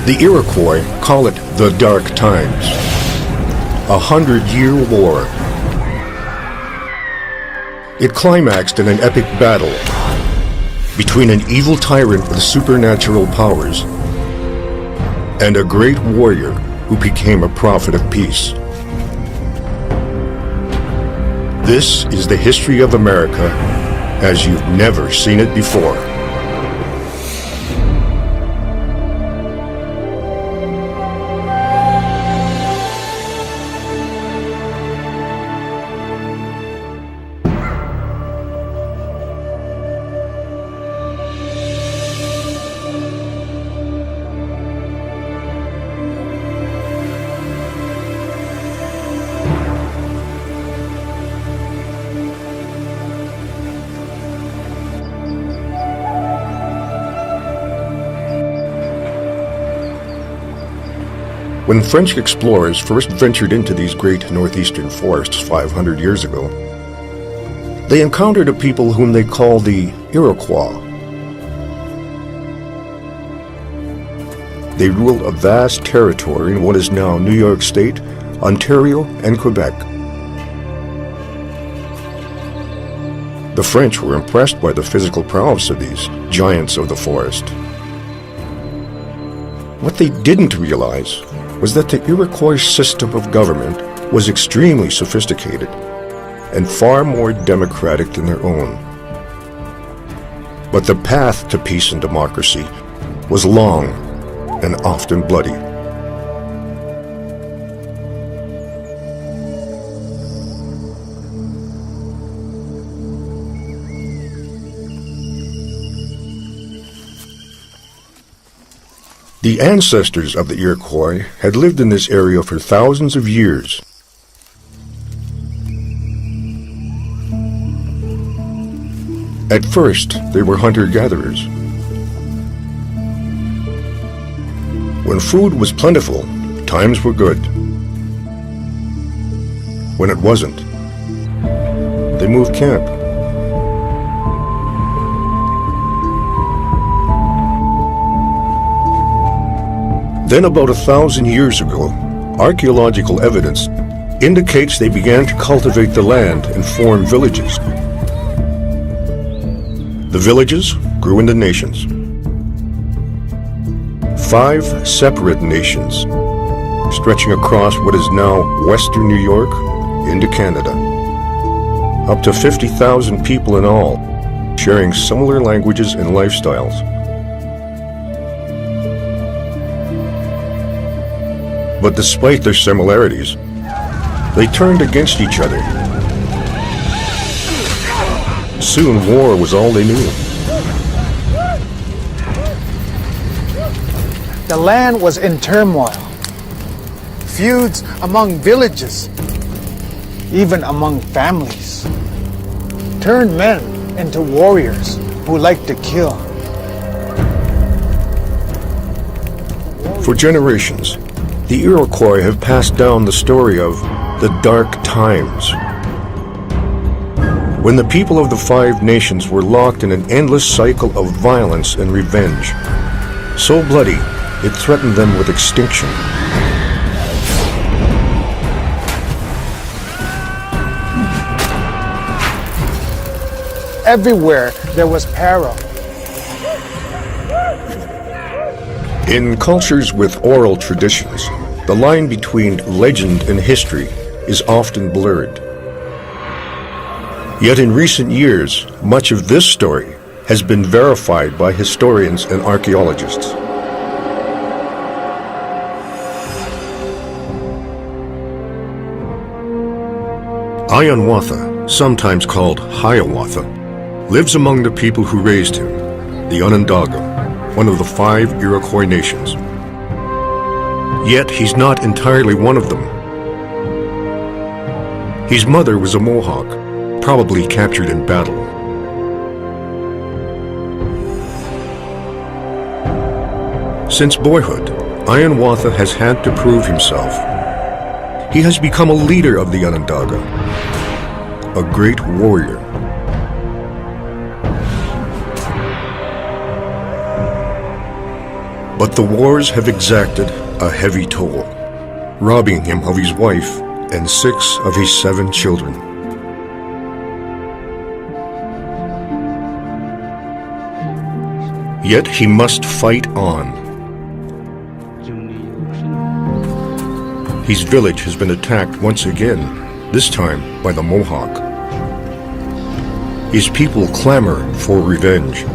The Iroquois call it the Dark Times, a 100-year war. It climaxed in an epic battle between an evil tyrant with supernatural powers and a great warrior who became a prophet of peace. This is the history of America as you've never seen it before. When French explorers first ventured into these great northeastern forests 500 years ago, they encountered a people whom they called the Iroquois. They ruled a vast territory in what is now New York State, Ontario, and Quebec. The French were impressed by the physical prowess of these giants of the forest. What they didn't realize was that the Iroquois system of government was extremely sophisticated and far more democratic than their own. But the path to peace and democracy was long and often bloody. The ancestors of the Iroquois had lived in this area for thousands of years. At first, they were hunter-gatherers. When food was plentiful, times were good. When it wasn't, they moved camp. Then about 1,000 years ago, archaeological evidence indicates they began to cultivate the land and form villages. The villages grew into nations. 5 separate nations, stretching across what is now western New York into Canada. Up to 50,000 people in all, sharing similar languages and lifestyles. But despite their similarities, they turned against each other. Soon war was all they knew. The land was in turmoil. Feuds among villages, even among families, turned men into warriors who liked to kill. For generations, the Iroquois have passed down the story of the Dark Times, when the people of the 5 nations were locked in an endless cycle of violence and revenge, so bloody it threatened them with extinction. Everywhere there was peril. In cultures with oral traditions, the line between legend and history is often blurred. Yet in recent years, much of this story has been verified by historians and archaeologists. Hiawatha, sometimes called Hiawatha, lives among the people who raised him, the Onondaga, one of the 5 Iroquois nations. Yet he's not entirely one of them. His mother was a Mohawk, probably captured in battle. Since boyhood, Hiawatha has had to prove himself. He has become a leader of the Onondaga, a great warrior. But the wars have exacted a heavy toll, robbing him of his wife and 6 of his 7 children. Yet he must fight on. His village has been attacked once again, this time by the Mohawk. His people clamor for revenge.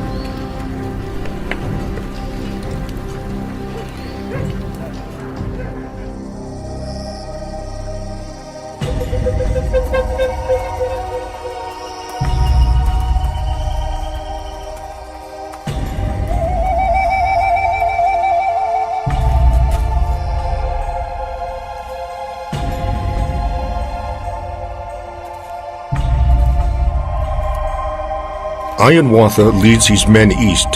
Hiawatha leads his men east.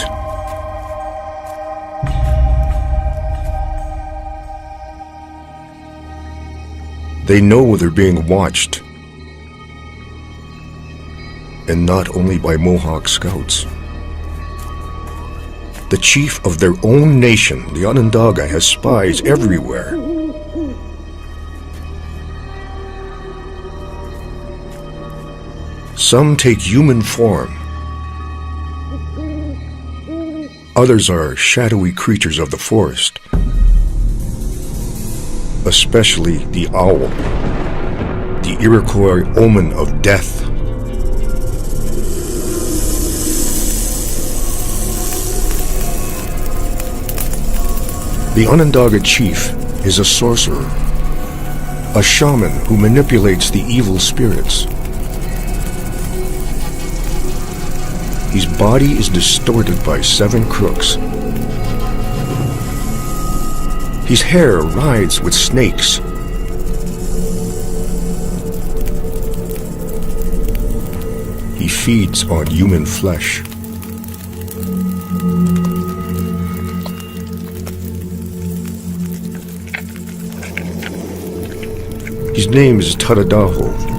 They know they're being watched, and not only by Mohawk scouts. The chief of their own nation, the Onondaga, has spies everywhere. Some take human form. Others are shadowy creatures of the forest, especially the owl, the Iroquois omen of death. The Onondaga chief is a sorcerer, a shaman who manipulates the evil spirits. His body is distorted by 7 crooks. His hair writhes with snakes. He feeds on human flesh. His name is Tadadaho.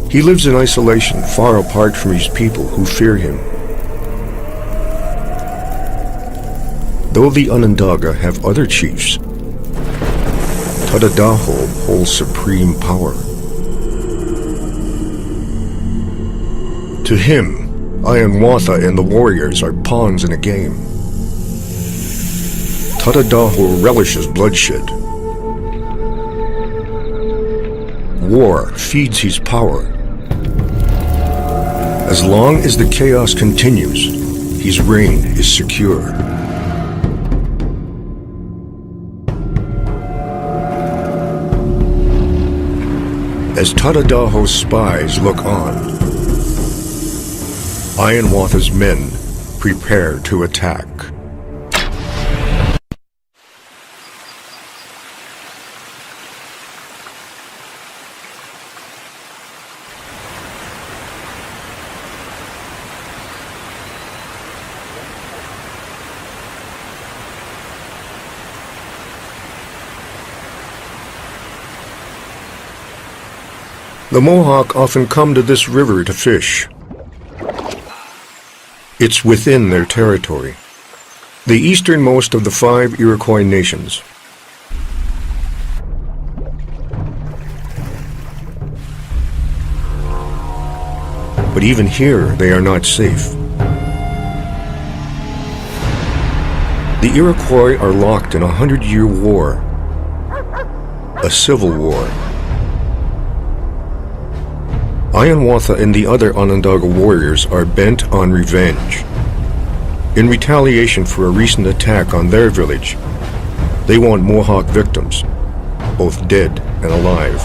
He lives in isolation, far apart from his people who fear him. Though the Onondaga have other chiefs, Tadadaho holds supreme power. To him, Hiawatha and the warriors are pawns in a game. Tadadaho relishes bloodshed. War feeds his power. As long as the chaos continues, his reign is secure. As Tadadaho's spies look on, Hiawatha's men prepare to attack. The Mohawk often come to this river to fish. It's within their territory, the easternmost of the 5 Iroquois nations. But even here, they are not safe. The Iroquois are locked in a 100-year war, a civil war. Hiawatha and the other Onondaga warriors are bent on revenge. In retaliation for a recent attack on their village, they want Mohawk victims, both dead and alive.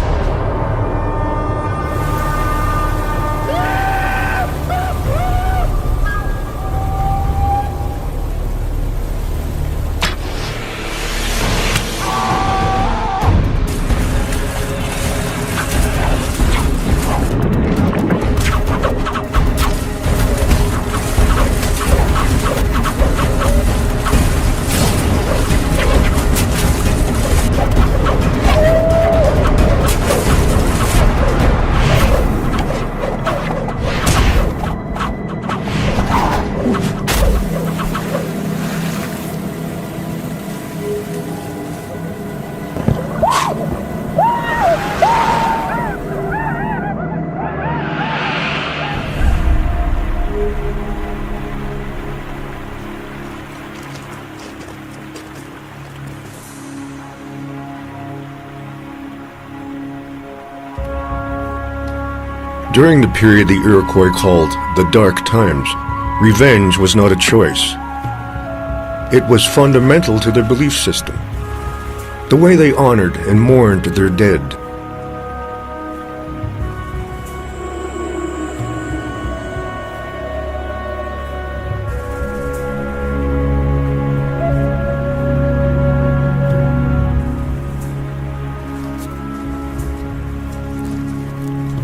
During the period the Iroquois called the Dark Times, revenge was not a choice. It was fundamental to their belief system, the way they honored and mourned their dead.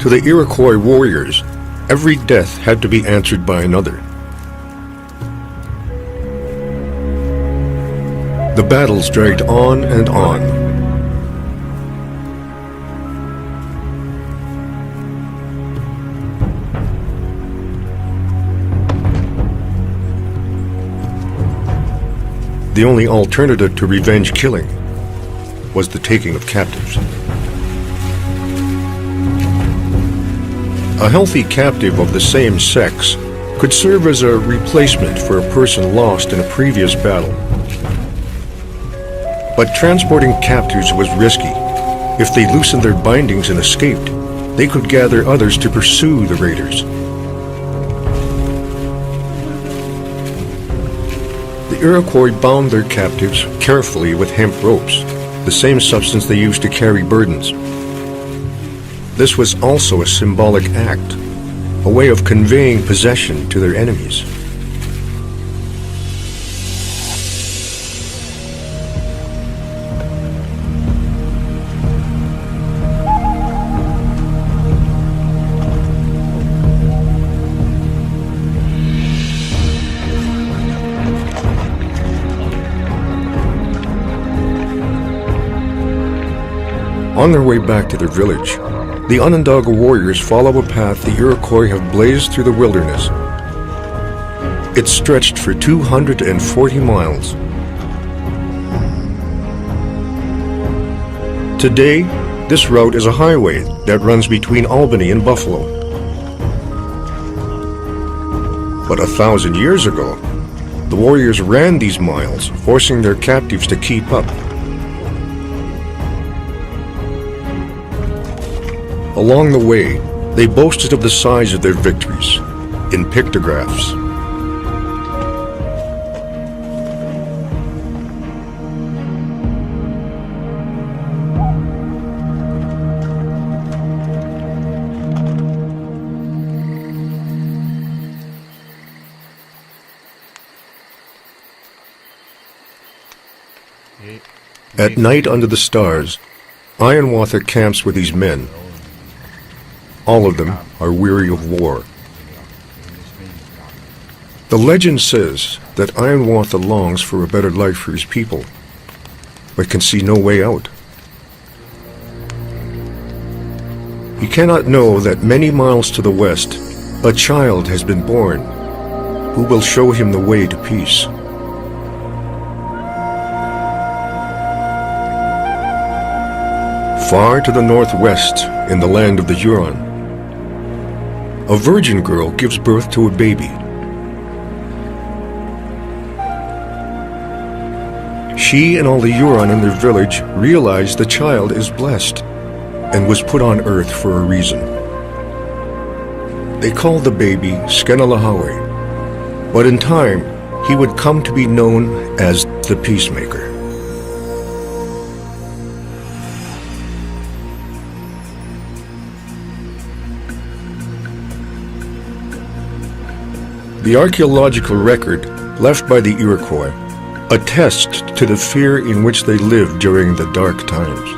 To the Iroquois warriors, every death had to be answered by another. The battles dragged on and on. The only alternative to revenge killing was the taking of captives. A healthy captive of the same sex could serve as a replacement for a person lost in a previous battle. But transporting captives was risky. If they loosened their bindings and escaped, they could gather others to pursue the raiders. The Iroquois bound their captives carefully with hemp ropes, the same substance they used to carry burdens. This was also a symbolic act, a way of conveying possession to their enemies. On their way back to their village, the Onondaga warriors follow a path the Iroquois have blazed through the wilderness. It stretched for 240 miles. Today, this route is a highway that runs between Albany and Buffalo. But 1,000 years ago, the warriors ran these miles, forcing their captives to keep up. Along the way, they boasted of the size of their victories in pictographs. At night under the stars, Ironwater camps with these men. All of them are weary of war. The legend says that Ironwater longs for a better life for his people, but can see no way out. He cannot know that many miles to the west, a child has been born who will show him the way to peace. Far to the northwest, in the land of the Huron, a virgin girl gives birth to a baby. She and all the Huron in their village realize the child is blessed and was put on earth for a reason. They call the baby Skenalahawe, but in time he would come to be known as the Peacemaker. The archaeological record left by the Iroquois attests to the fear in which they lived during the dark times.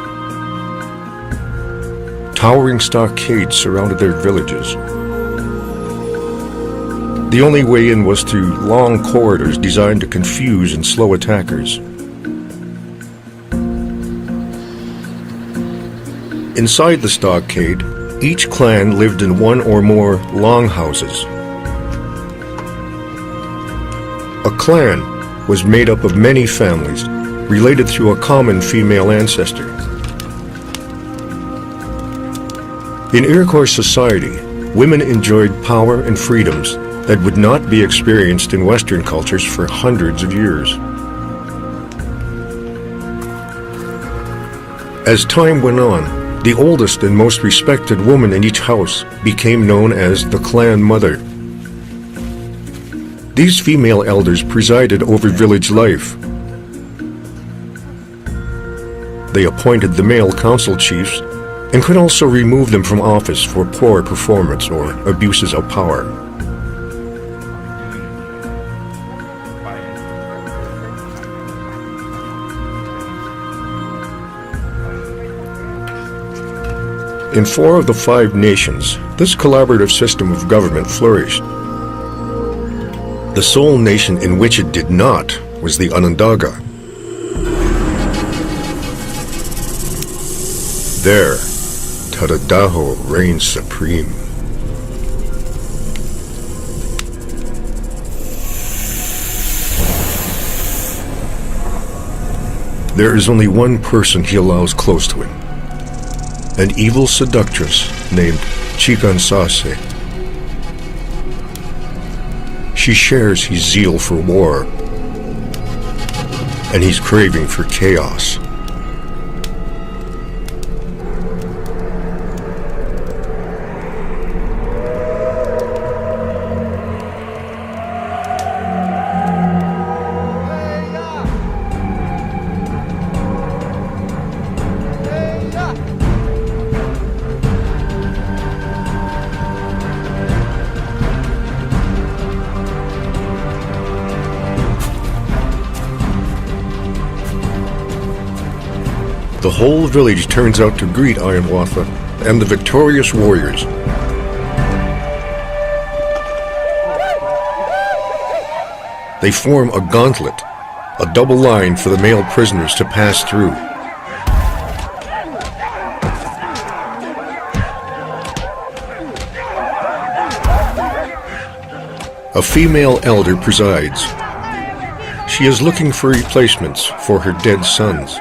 Towering stockades surrounded their villages. The only way in was through long corridors designed to confuse and slow attackers. Inside the stockade, each clan lived in one or more longhouses. A clan was made up of many families, related through a common female ancestor. In Iroquois society, women enjoyed power and freedoms that would not be experienced in Western cultures for hundreds of years. As time went on, The oldest and most respected woman in each house became known as the clan mother. These female elders presided over village life. They appointed the male council chiefs and could also remove them from office for poor performance or abuses of power. In 4 of the 5 nations, this collaborative system of government flourished. The sole nation in which it did not was the Onondaga. There, Tadadaho reigned supreme. There is only one person he allows close to him, an evil seductress named Chikansase. She shares his zeal for war, and he's craving for chaos. The whole village turns out to greet Ironwatha and the victorious warriors. They form a gauntlet, a double line for the male prisoners to pass through. A female elder presides. She is looking for replacements for her dead sons.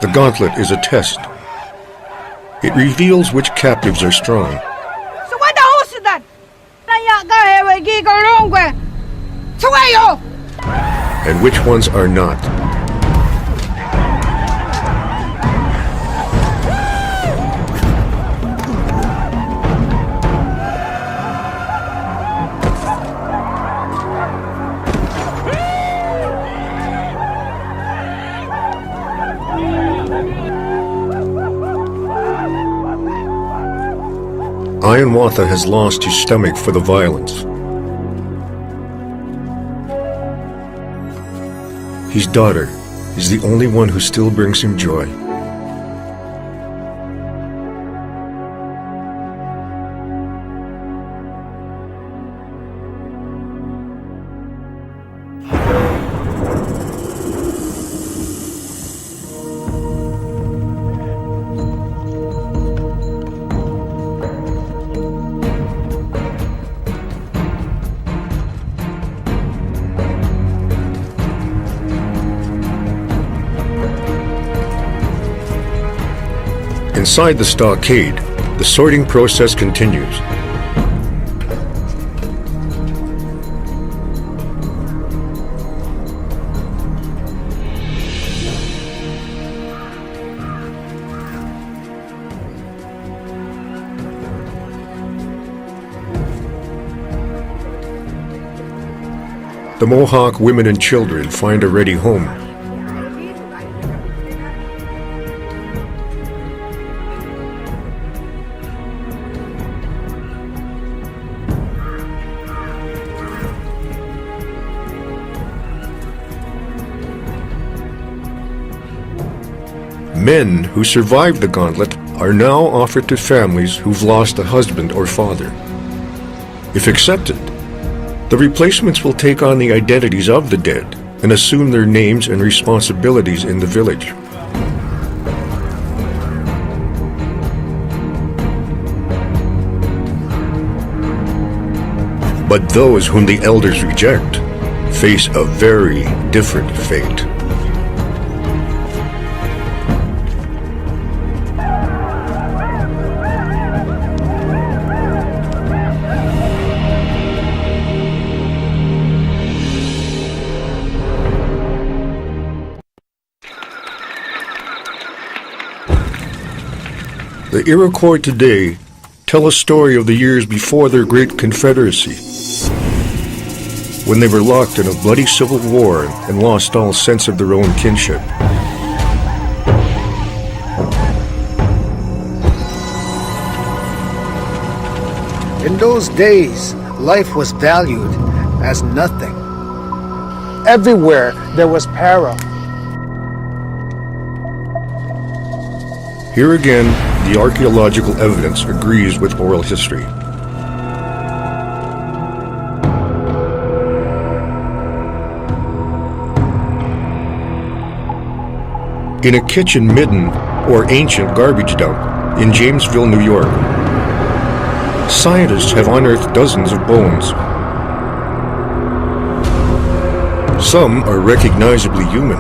The gauntlet is a test. It reveals which captives are strong. And which ones are not. Ironwatha has lost his stomach for the violence. His daughter is the only one who still brings him joy. Inside the stockade, the sorting process continues. The Mohawk women and children find a ready home. Men who survived the gauntlet are now offered to families who've lost a husband or father. If accepted, the replacements will take on the identities of the dead and assume their names and responsibilities in the village. But those whom the elders reject face a very different fate. The Iroquois today tell a story of the years before their great confederacy, when they were locked in a bloody civil war and lost all sense of their own kinship. In those days, life was valued as nothing. Everywhere there was peril. Here again, the archaeological evidence agrees with oral history. In a kitchen midden, or ancient garbage dump, in Jamesville, New York, scientists have unearthed dozens of bones. Some are recognizably human,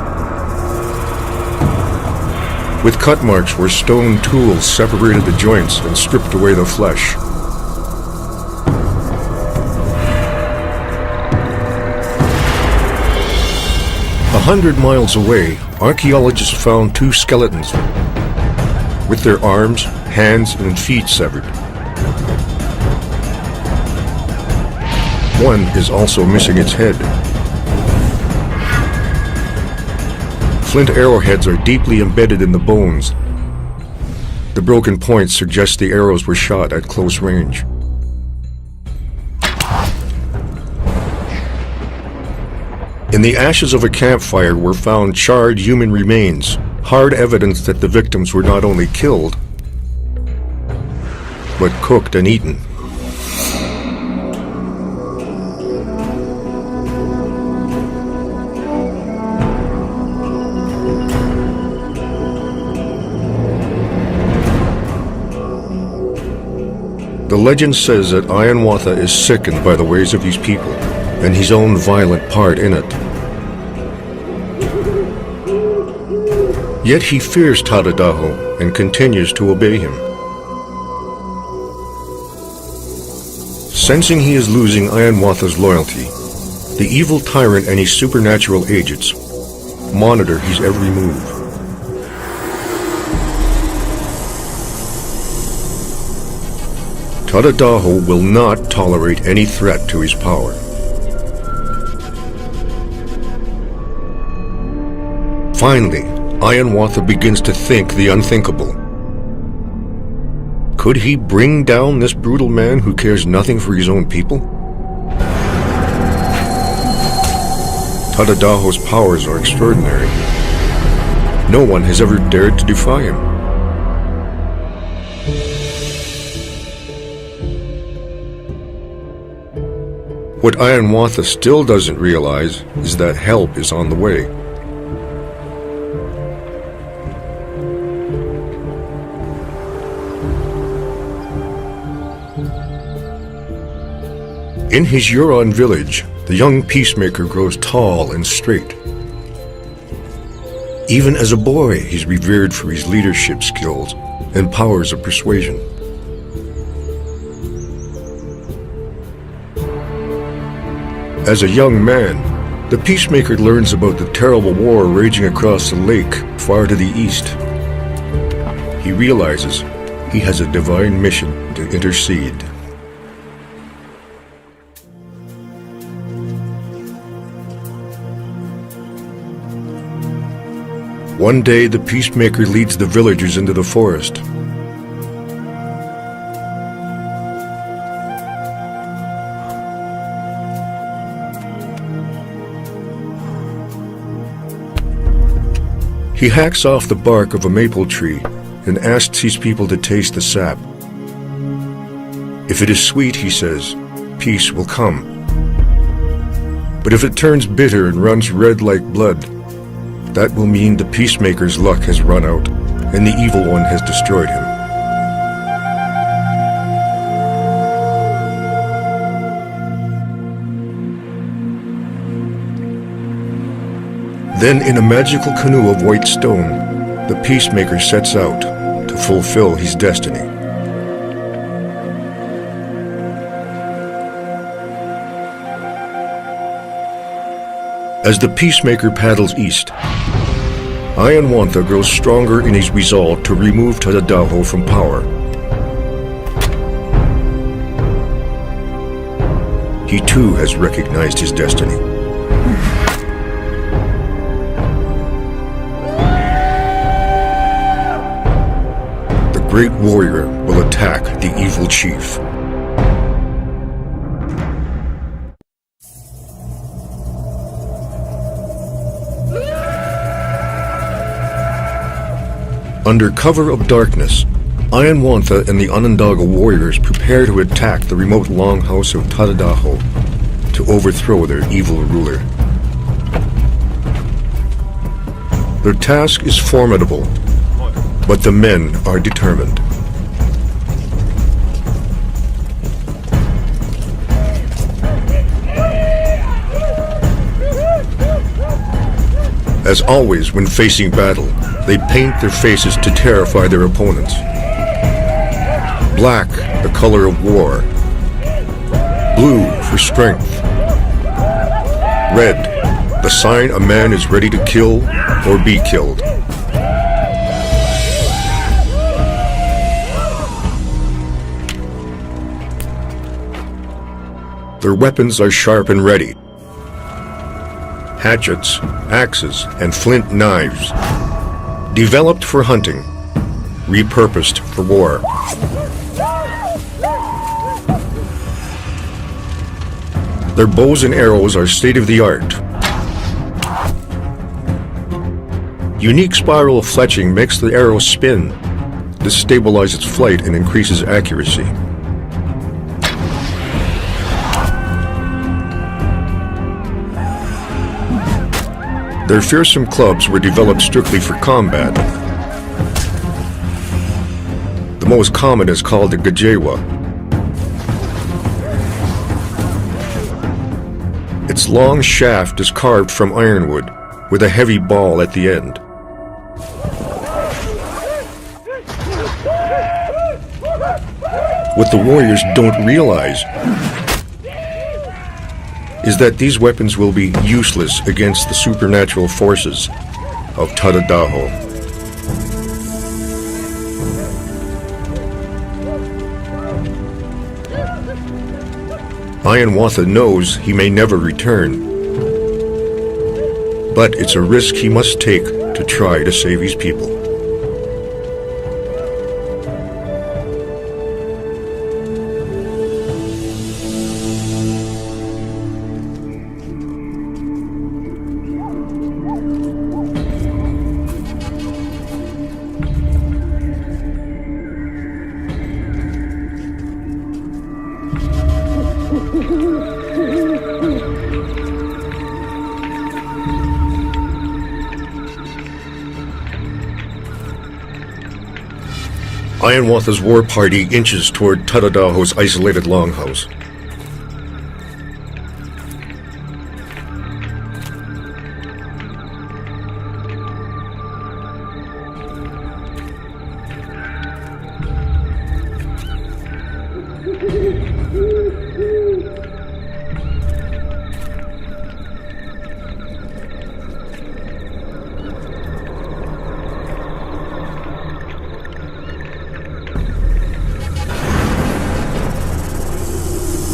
with cut marks where stone tools separated the joints and stripped away the flesh. 100 miles away, archaeologists found two skeletons with their arms, hands, and feet severed. One is also missing its head. Flint arrowheads are deeply embedded in the bones. The broken points suggest the arrows were shot at close range. In the ashes of a campfire were found charred human remains, hard evidence that the victims were not only killed, but cooked and eaten. The legend says that Hiawatha is sickened by the ways of these people and his own violent part in it. Yet he fears Tadadaho and continues to obey him. Sensing he is losing Hiawatha's loyalty, the evil tyrant and his supernatural agents monitor his every move. Tadadaho will not tolerate any threat to his power. Finally, Hiawatha begins to think the unthinkable. Could he bring down this brutal man who cares nothing for his own people? Tadadaho's powers are extraordinary. No one has ever dared to defy him. What Hiawatha still doesn't realize is that help is on the way. In his Huron village, the young peacemaker grows tall and straight. Even as a boy, he's revered for his leadership skills and powers of persuasion. As a young man, the peacemaker learns about the terrible war raging across the lake far to the east. He realizes he has a divine mission to intercede. One day, the peacemaker leads the villagers into the forest. He hacks off the bark of a maple tree and asks his people to taste the sap. If it is sweet, he says, peace will come. But if it turns bitter and runs red like blood, that will mean the peacemaker's luck has run out and the evil one has destroyed him. Then, in a magical canoe of white stone, the peacemaker sets out to fulfill his destiny. As the peacemaker paddles east, Ayanwantha grows stronger in his resolve to remove Tadadaho from power. He too has recognized his destiny. The great warrior will attack the evil chief. Under cover of darkness, Ayanwantha and the Onondaga warriors prepare to attack the remote longhouse of Tadadaho to overthrow their evil ruler. Their task is formidable, but the men are determined. As always when facing battle, they paint their faces to terrify their opponents. Black, the color of war. Blue for strength. Red, the sign a man is ready to kill or be killed. Their weapons are sharp and ready. Hatchets, axes, and flint knives. Developed for hunting, repurposed for war. Their bows and arrows are state-of-the-art. Unique spiral fletching makes the arrow spin. This stabilizes flight and increases accuracy. Their fearsome clubs were developed strictly for combat. The most common is called the gajewa. Its long shaft is carved from ironwood, with a heavy ball at the end. What the warriors don't realize is that these weapons will be useless against the supernatural forces of Tadadaho. Ayanwantha knows he may never return, but it's a risk he must take to try to save his people. Ayanwantha's war party inches toward Tadadaho's isolated longhouse.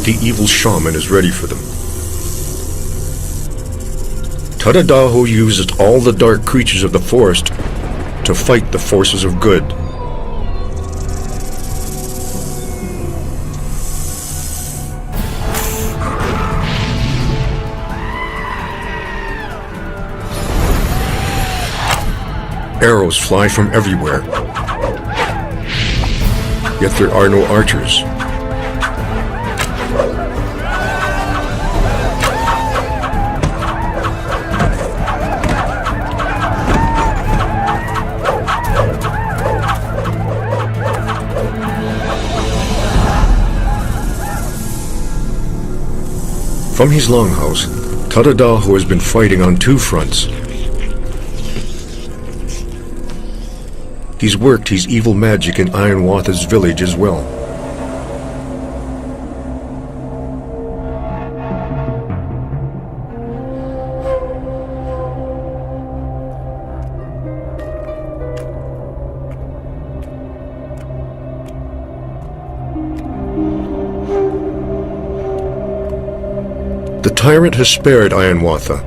The evil shaman is ready for them. Tadadaho uses all the dark creatures of the forest to fight the forces of good. Arrows fly from everywhere, yet there are no archers. From his longhouse, Tadadaho has been fighting on two fronts. He's worked his evil magic in Ayanwantha's village as well. tyrant has spared Hiawatha,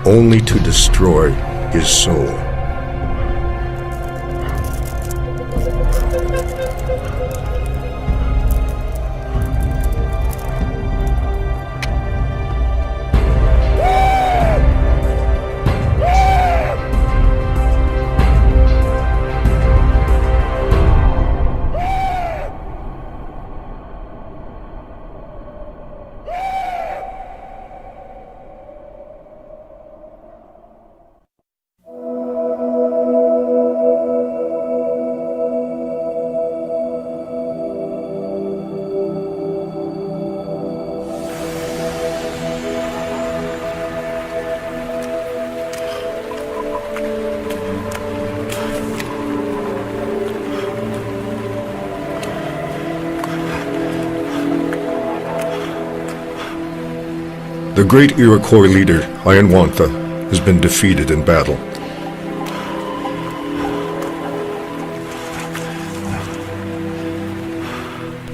only to destroy his soul. The great Iroquois leader, Hiawatha, has been defeated in battle.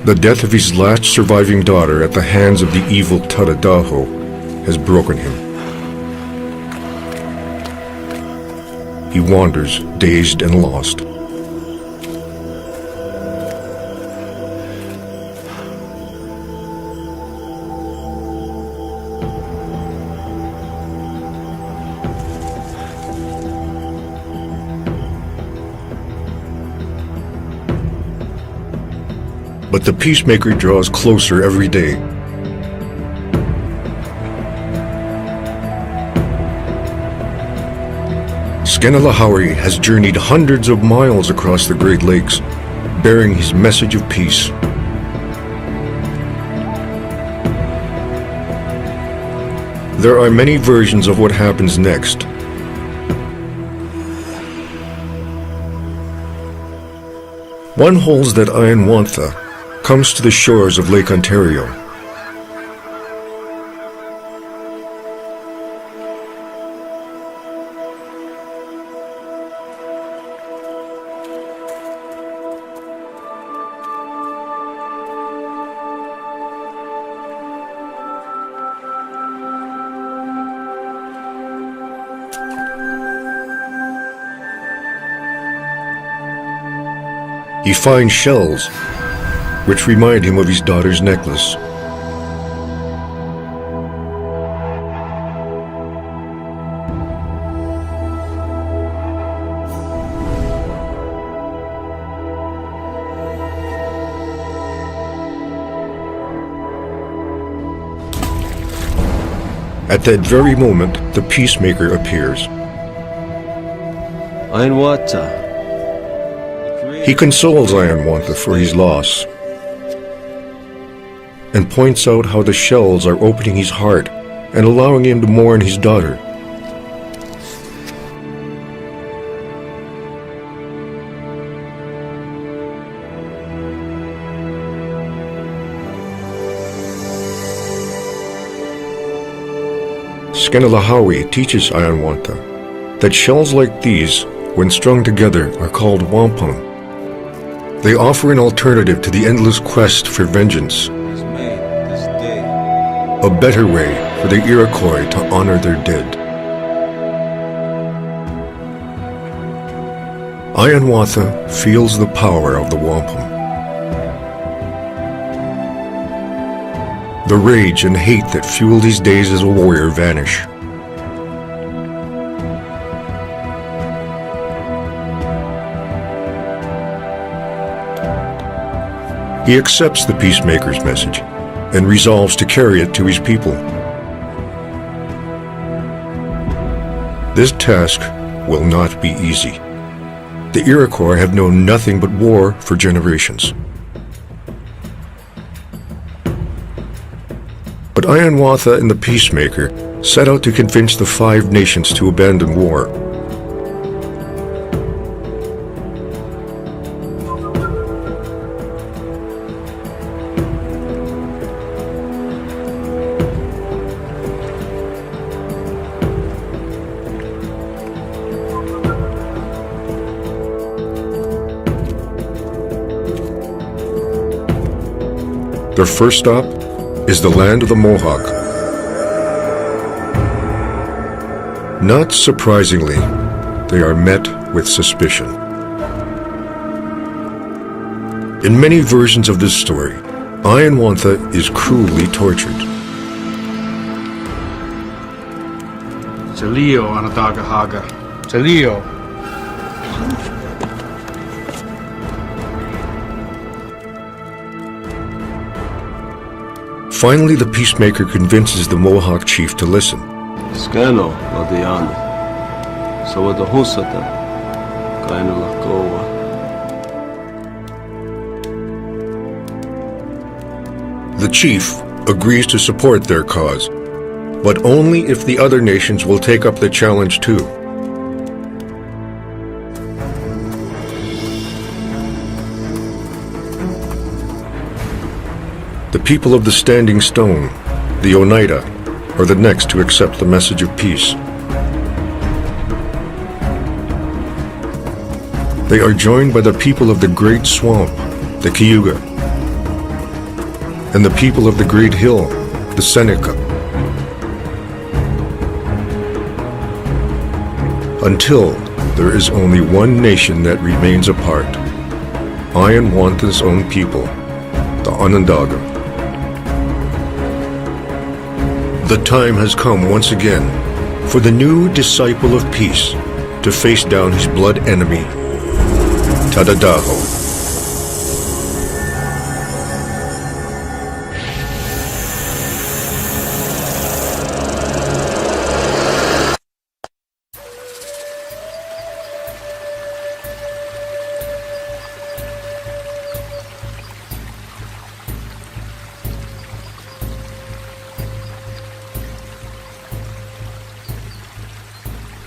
The death of his last surviving daughter at the hands of the evil Tadadaho has broken him. He wanders, dazed and lost. But the peacemaker draws closer every day. Skenalahauri has journeyed hundreds of miles across the Great Lakes, bearing his message of peace. There are many versions of what happens next. One holds that Hiawatha comes to the shores of Lake Ontario. He finds shells, which remind him of his daughter's necklace. At that very moment, the peacemaker appears. Hiawatha. He consoles Hiawatha for his loss and points out how the shells are opening his heart and allowing him to mourn his daughter. Skenalahauri teaches Hiawatha that shells like these, when strung together, are called wampum. They offer an alternative to the endless quest for vengeance, a better way for the Iroquois to honor their dead. Hiawatha feels the power of the wampum. The rage and hate that fueled his days as a warrior vanish. He accepts the peacemaker's message and resolves to carry it to his people. This task will not be easy. The Iroquois have known nothing but war for generations. But Hiawatha and the peacemaker set out to convince the Five Nations to abandon war. Their first stop, is the land of the Mohawk. Not surprisingly, they are met with suspicion. In many versions of this story, Ayanwantha is cruelly tortured. Jaleo Anadagahaga. Jaleo. Finally, the peacemaker convinces the Mohawk chief to listen. Scano Ladiana. Sawada Husata. Kaina Lakoa. The chief agrees to support their cause, but only if the other nations will take up the challenge too. The people of the Standing Stone, the Oneida, are the next to accept the message of peace. They are joined by the people of the Great Swamp, the Cayuga, and the people of the Great Hill, the Seneca. Until there is only one nation that remains apart, Ayanwantha's own people, the Onondaga. The time has come once again for the new disciple of peace to face down his blood enemy, Tadadaho.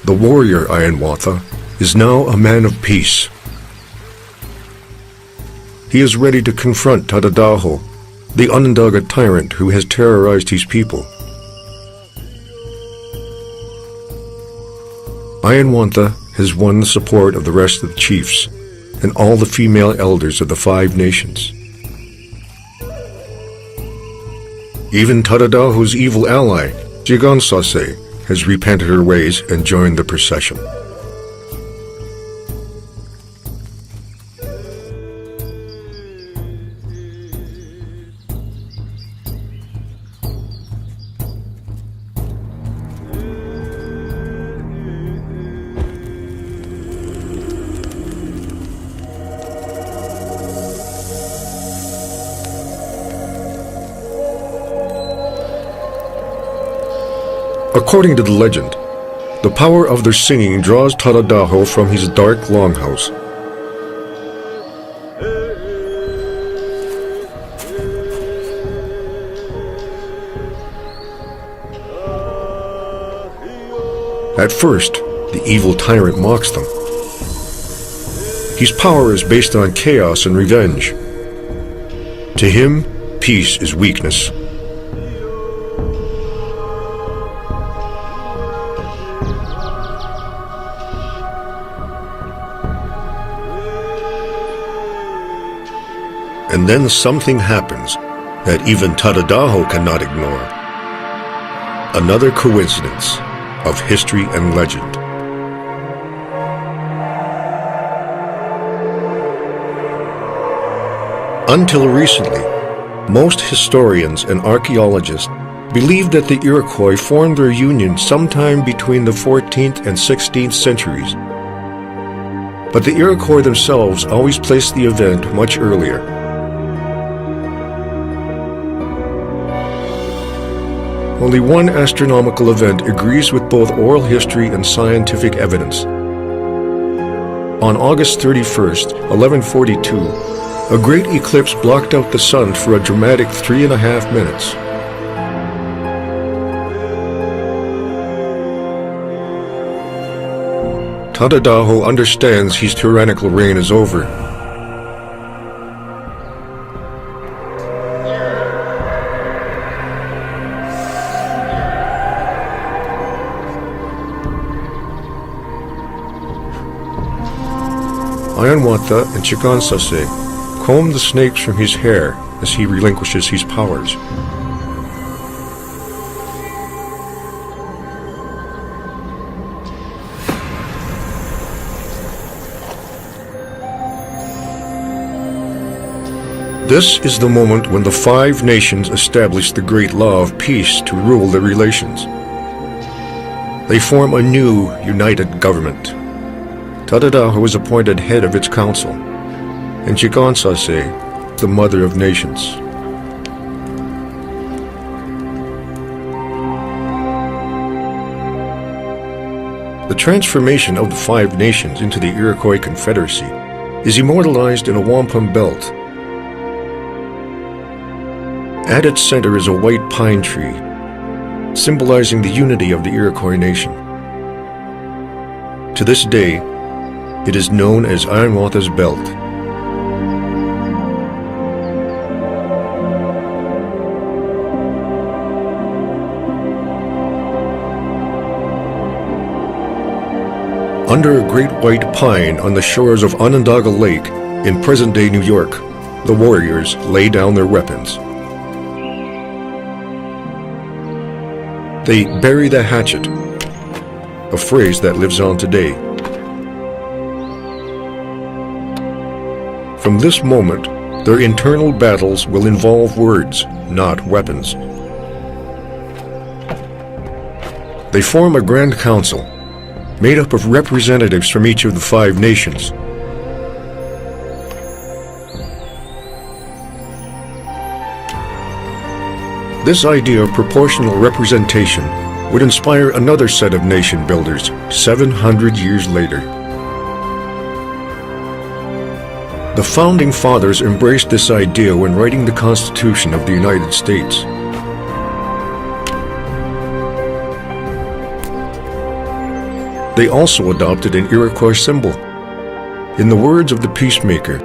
The warrior Ayanwantha is now a man of peace. He is ready to confront Tadadaho, the Onondaga tyrant who has terrorized his people. Ayanwantha has won the support of the rest of the chiefs and all the female elders of the 5 nations. Even Tadadaho's evil ally, Jigansase, has repented her ways and joined the procession. According to the legend, the power of their singing draws Tadadaho from his dark longhouse. At first, the evil tyrant mocks them. His power is based on chaos and revenge. To him, peace is weakness. And then something happens that even Tadadaho cannot ignore. Another coincidence of history and legend. Until recently, most historians and archaeologists believed that the Iroquois formed their union sometime between the 14th and 16th centuries. But the Iroquois themselves always placed the event much earlier. Only one astronomical event agrees with both oral history and scientific evidence. On August 31st, 1142, a great eclipse blocked out the sun for a dramatic 3.5 minutes. Tadadaho understands his tyrannical reign is over. Ayanwantha and Chikansase comb the snakes from his hair as he relinquishes his powers. This is the moment when the five nations established the great law of peace to rule their relations. They form a new, united government. Tadadaho was appointed head of its council, and Chigansase, the mother of nations. The transformation of the five nations into the Iroquois Confederacy is immortalized in a wampum belt. At its center is a white pine tree, symbolizing the unity of the Iroquois nation. To this day, it is known as Ironwatha's Belt. Under a great white pine on the shores of Onondaga Lake in present-day New York, the warriors lay down their weapons. They bury the hatchet, a phrase that lives on today. From this moment, their internal battles will involve words, not weapons. They form a grand council, made up of representatives from each of the five nations. This idea of proportional representation would inspire another set of nation builders 700 years later. The Founding Fathers embraced this idea when writing the Constitution of the United States. They also adopted an Iroquois symbol. In the words of the peacemaker,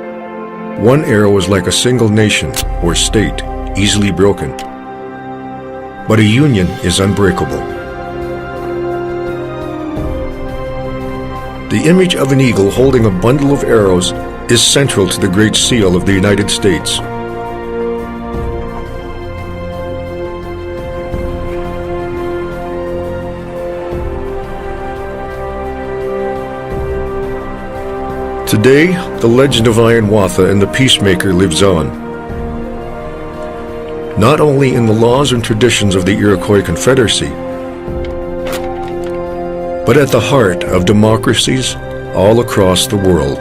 one arrow is like a single nation or state, easily broken. But a union is unbreakable. The image of an eagle holding a bundle of arrows is central to the Great Seal of the United States. Today, the legend of Ironwatha and the Peacemaker lives on. Not only in the laws and traditions of the Iroquois Confederacy, but at the heart of democracies all across the world.